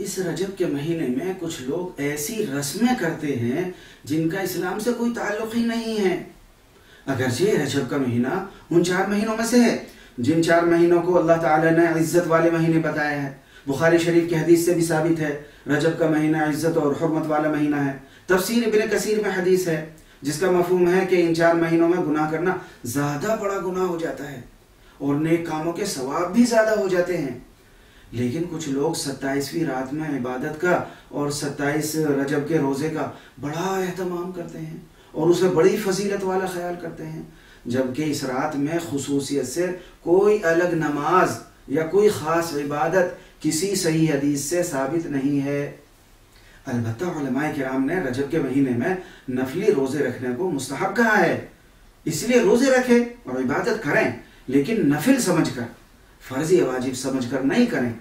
इस रजब के महीने में कुछ लोग ऐसी रस्में करते हैं जिनका इस्लाम से कोई ताल्लुक ही नहीं है। अगरचे रजब का महीना उन 4 महीनों में से है जिन 4 महीनों को अल्लाह ताला ने इज्जत वाले महीने बताया है। बुखारी शरीफ की हदीस से भी साबित है रजब का महीना इज्जत और हुर्मत वाला महीना है। तफसीर इब्न कसीर में हदीस है जिसका मफहूम है कि इन 4 महीनों में गुनाह करना ज़्यादा बड़ा गुनाह हो जाता है और नेक कामों के सवाब भी ज़्यादा हो जाते हैं। लेकिन कुछ लोग 27वीं रात में इबादत का और 27 रजब के रोज़े का बड़ा एहतमाम करते हैं और उसे बड़ी फजीलत वाला ख्याल करते हैं, जबकि इस रात में खुसूसियत से कोई अलग नमाज या कोई ख़ास इबादत किसी सही हदीस से साबित नहीं है। अलबत्ता उलमाए किराम ने रजब के महीने में नफली रोज़े रखने को मुस्तहब कहा है, इसलिए रोज़े रखें और इबादत करें, लेकिन नफिल समझकर, फर्जी वाजिब समझकर नहीं करें।